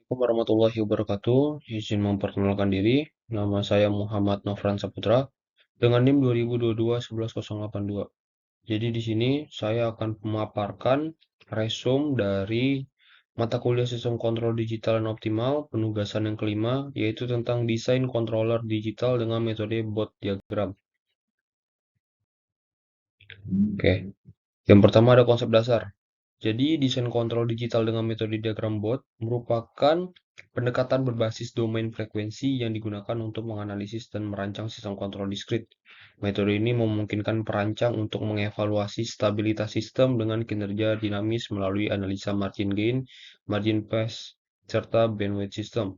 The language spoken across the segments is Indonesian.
Assalamualaikum warahmatullahi wabarakatuh. Izin memperkenalkan diri. Nama saya Muhammad Nofran Saputra dengan NIM 2022-11082. Jadi di sini saya akan memaparkan resume dari mata kuliah Sistem Kontrol Digital dan Optimal penugasan yang kelima, yaitu tentang desain controller digital dengan metode Bot diagram. Oke. Yang pertama ada konsep dasar. Jadi, desain kontrol digital dengan metode diagram bot merupakan pendekatan berbasis domain frekuensi yang digunakan untuk menganalisis dan merancang sistem kontrol diskrit. Metode ini memungkinkan perancang untuk mengevaluasi stabilitas sistem dengan kinerja dinamis melalui analisa margin gain, margin pass, serta bandwidth system.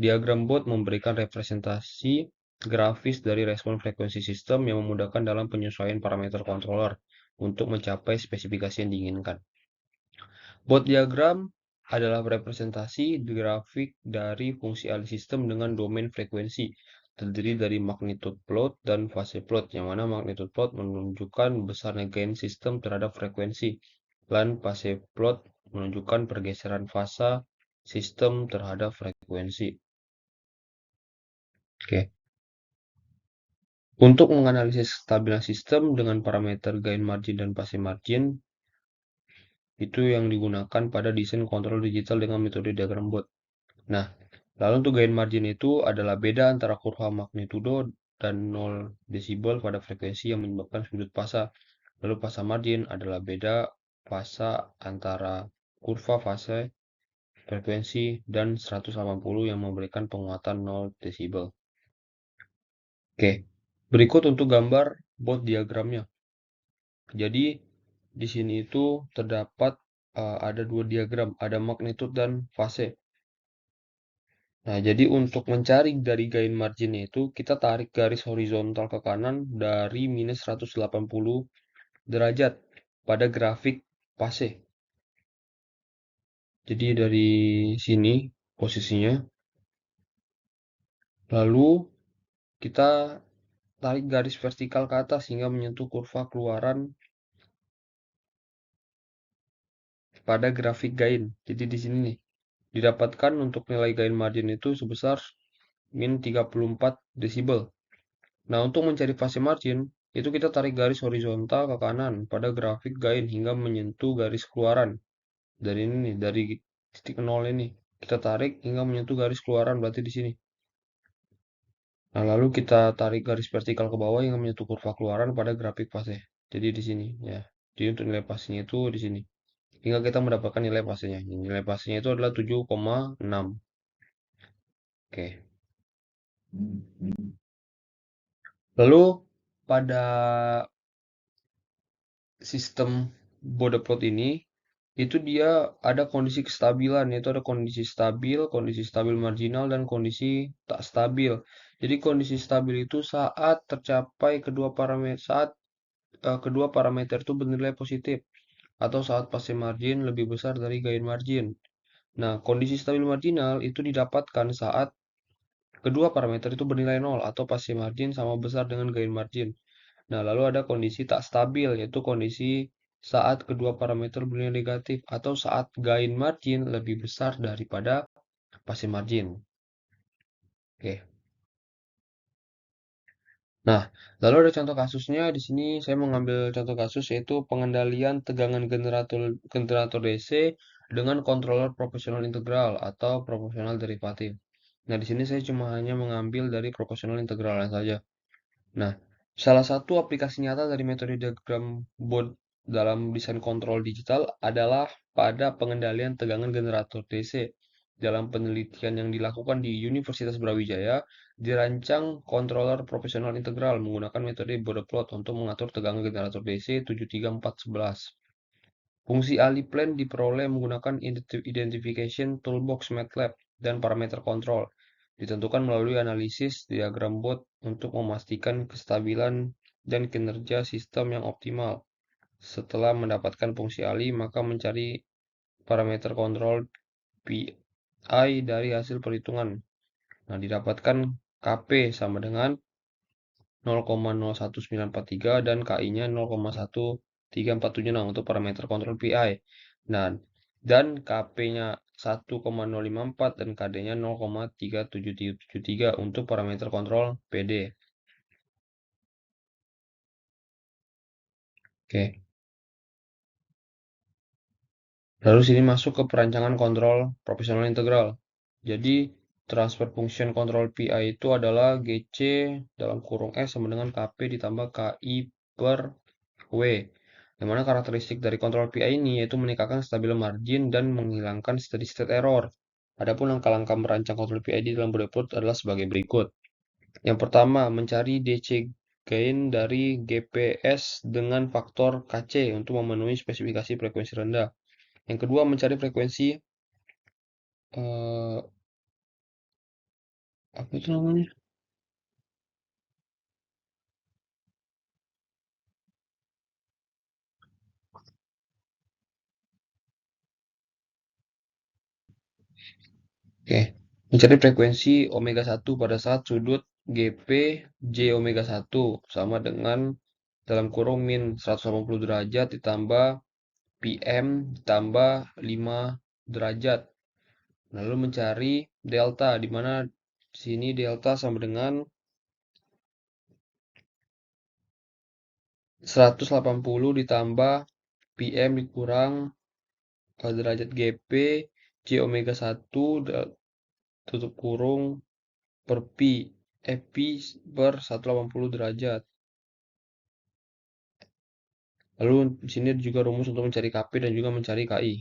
Diagram bot memberikan representasi grafis dari respon frekuensi sistem yang memudahkan dalam penyesuaian parameter controller untuk mencapai spesifikasi yang diinginkan. Bot diagram adalah representasi grafik dari fungsi alih sistem dengan domain frekuensi, terdiri dari magnitude plot dan fase plot, yang mana magnitude plot menunjukkan besarnya gain sistem terhadap frekuensi, dan fase plot menunjukkan pergeseran fasa sistem terhadap frekuensi. Oke. Untuk menganalisis stabilitas sistem dengan parameter gain margin dan fase margin, itu yang digunakan pada desain kontrol digital dengan metode diagram bot. Nah, lalu untuk gain margin itu adalah beda antara kurva magnitudo dan 0 desibel pada frekuensi yang menyebabkan sudut fasa. Lalu fasa margin adalah beda fasa antara kurva fase frekuensi dan 180 yang memberikan penguatan 0 desibel. Oke, berikut untuk gambar bot diagramnya. Jadi di sini itu terdapat ada dua diagram, ada magnitude dan fase. Nah, jadi untuk mencari dari gain marginnya itu, kita tarik garis horizontal ke kanan dari minus 180 derajat pada grafik fase. Jadi dari sini posisinya. Lalu kita tarik garis vertikal ke atas hingga menyentuh kurva keluaran pada grafik gain. Jadi di sini nih, didapatkan untuk nilai gain margin itu sebesar min 34 desibel. Nah, untuk mencari fase margin, itu kita tarik garis horizontal ke kanan pada grafik gain hingga menyentuh garis keluaran. Dari ini nih, dari titik 0 ini. Kita tarik hingga menyentuh garis keluaran, berarti di sini. Nah, lalu kita tarik garis vertikal ke bawah hingga menyentuh kurva keluaran pada grafik fase. Jadi di sini, ya. Jadi untuk nilai fasenya itu di sini. Hingga kita mendapatkan nilai fasenya. Nilai fasenya itu adalah 7,6. Oke. Lalu pada sistem border plot ini itu dia ada kondisi kestabilan, yaitu ada kondisi stabil marginal, dan kondisi tak stabil. Jadi kondisi stabil itu saat tercapai kedua parameter itu bernilai positif atau saat fase margin lebih besar dari gain margin. Nah, kondisi stabil marginal itu didapatkan saat kedua parameter itu bernilai 0 atau fase margin sama besar dengan gain margin. Nah, lalu ada kondisi tak stabil, yaitu kondisi saat kedua parameter bernilai negatif atau saat gain margin lebih besar daripada fase margin. Oke. Nah, lalu ada contoh kasusnya. Di sini saya mengambil contoh kasus yaitu pengendalian tegangan generator DC dengan controller proporsional integral atau proporsional derivatif. Nah, di sini saya cuma hanya mengambil dari proporsional integralnya saja. Nah, salah satu aplikasi nyata dari metode diagram Bode dalam desain kontrol digital adalah pada pengendalian tegangan generator DC. Dalam penelitian yang dilakukan di Universitas Brawijaya, dirancang controller proporsional integral menggunakan metode Bode plot untuk mengatur tegangan generator DC 73411. Fungsi alih plan diperoleh menggunakan identification toolbox MATLAB dan parameter kontrol. Ditentukan melalui analisis diagram bot untuk memastikan kestabilan dan kinerja sistem yang optimal. Setelah mendapatkan fungsi alih, maka mencari parameter kontrol PI dari hasil perhitungan. Nah, didapatkan KP sama dengan 0,01943 dan KI-nya 0,1347. Nah, untuk parameter kontrol PI. Nah, dan KP-nya 1,054 dan KD-nya 0,3773 untuk parameter kontrol PD. Oke. Lalu sini masuk ke perancangan kontrol proporsional integral. Jadi transfer function kontrol PI itu adalah GC dalam kurung S sama dengan KP ditambah KI per W. Yang mana karakteristik dari kontrol PI ini yaitu meningkatkan stabil margin dan menghilangkan steady state error. Adapun langkah-langkah merancang kontrol PID dalam breakout adalah sebagai berikut. Yang pertama, mencari DC gain dari GPS dengan faktor KC untuk memenuhi spesifikasi frekuensi rendah. Yang kedua, mencari frekuensi eh, apa itu namanya? Oke, mencari frekuensi omega 1 pada saat sudut GP J omega 1 sama dengan dalam kurung min 180 derajat ditambah PM ditambah 5 derajat. Lalu mencari delta, di mana sini delta sama dengan 180 ditambah PM dikurang derajat GP J omega 1 tutup kurung per Pi Pi per 180 derajat. Lalu di sini juga rumus untuk mencari Kp dan juga mencari Ki.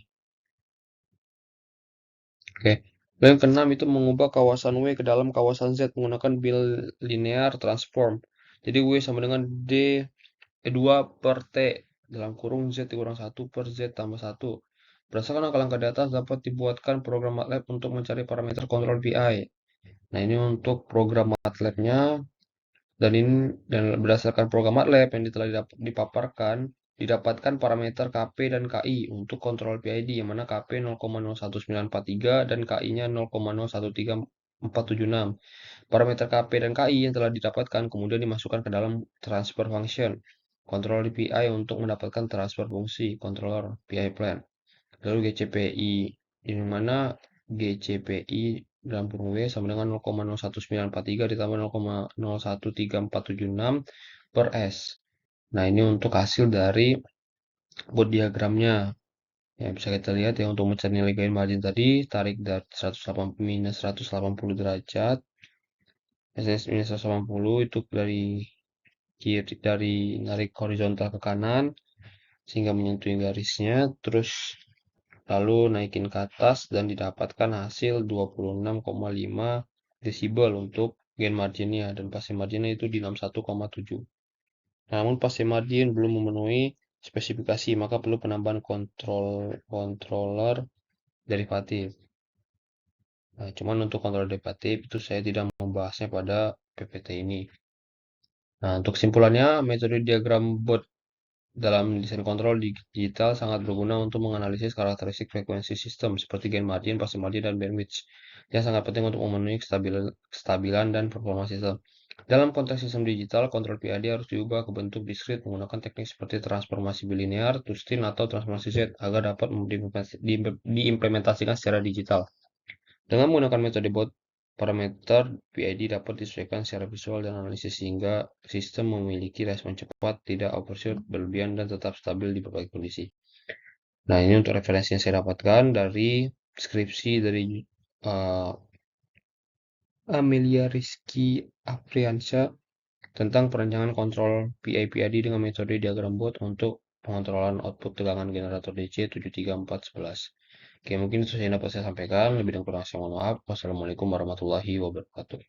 Oke. Dan yang keenam itu mengubah kawasan W ke dalam kawasan Z menggunakan bilinear transform. Jadi W sama dengan D2 per T dalam kurung Z dikurang 1 per Z tambah 1. Berdasarkan angka-angka di atas dapat dibuatkan program MATLAB untuk mencari parameter kontrol PI. Nah, ini untuk program MATLAB-nya dan berdasarkan program MATLAB yang telah dipaparkan, didapatkan parameter Kp dan Ki untuk kontrol PID, yang mana Kp 0,01943 dan Ki-nya 0,013476. Parameter Kp dan Ki yang telah didapatkan kemudian dimasukkan ke dalam transfer function kontrol PI untuk mendapatkan transfer fungsi controller PI plan. Lalu GCPI, di mana GCPI dalam kurung W sama dengan 0,01943 ditambah 0,013476 per S. Nah, ini untuk hasil dari bot diagramnya. Ya, bisa kita lihat ya untuk mencari nilai gain margin tadi, tarik dari 180 minus 180 derajat, SS minus 180 itu dari kiri, dari narik horizontal ke kanan sehingga menyentuh garisnya, terus lalu naikin ke atas dan didapatkan hasil 26,5 desibel untuk gain marginnya dan passing marginnya itu di 61,7. Namun passing margin belum memenuhi spesifikasi, maka perlu penambahan controller derivatif. Nah, cuman untuk kontrol derivatif itu saya tidak membahasnya pada PPT ini. Nah, untuk kesimpulannya, metode diagram bot dalam desain kontrol digital sangat berguna untuk menganalisis karakteristik frekuensi sistem seperti gain margin, passing margin, dan bandwidth yang sangat penting untuk memenuhi kestabilan dan performa sistem. Dalam konteks sistem digital, kontrol PID harus diubah ke bentuk diskrit menggunakan teknik seperti transformasi bilinear, two-stage, atau transformasi Z agar dapat diimplementasikan secara digital. Dengan menggunakan metode bot, parameter PID dapat disesuaikan secara visual dan analisis sehingga sistem memiliki respon cepat, tidak overshoot, berlebihan, dan tetap stabil di berbagai kondisi. Nah, ini untuk referensi yang saya dapatkan dari skripsi dari uh, Amelia Rizky Afriansyah tentang perancangan kontrol PI-PID dengan metode diagram bot untuk pengontrolan output tegangan generator DC 73411. Oke, mungkin itu yang dapat saya sampaikan. Lebih dan kurang saya mohon maaf. Wassalamualaikum warahmatullahi wabarakatuh.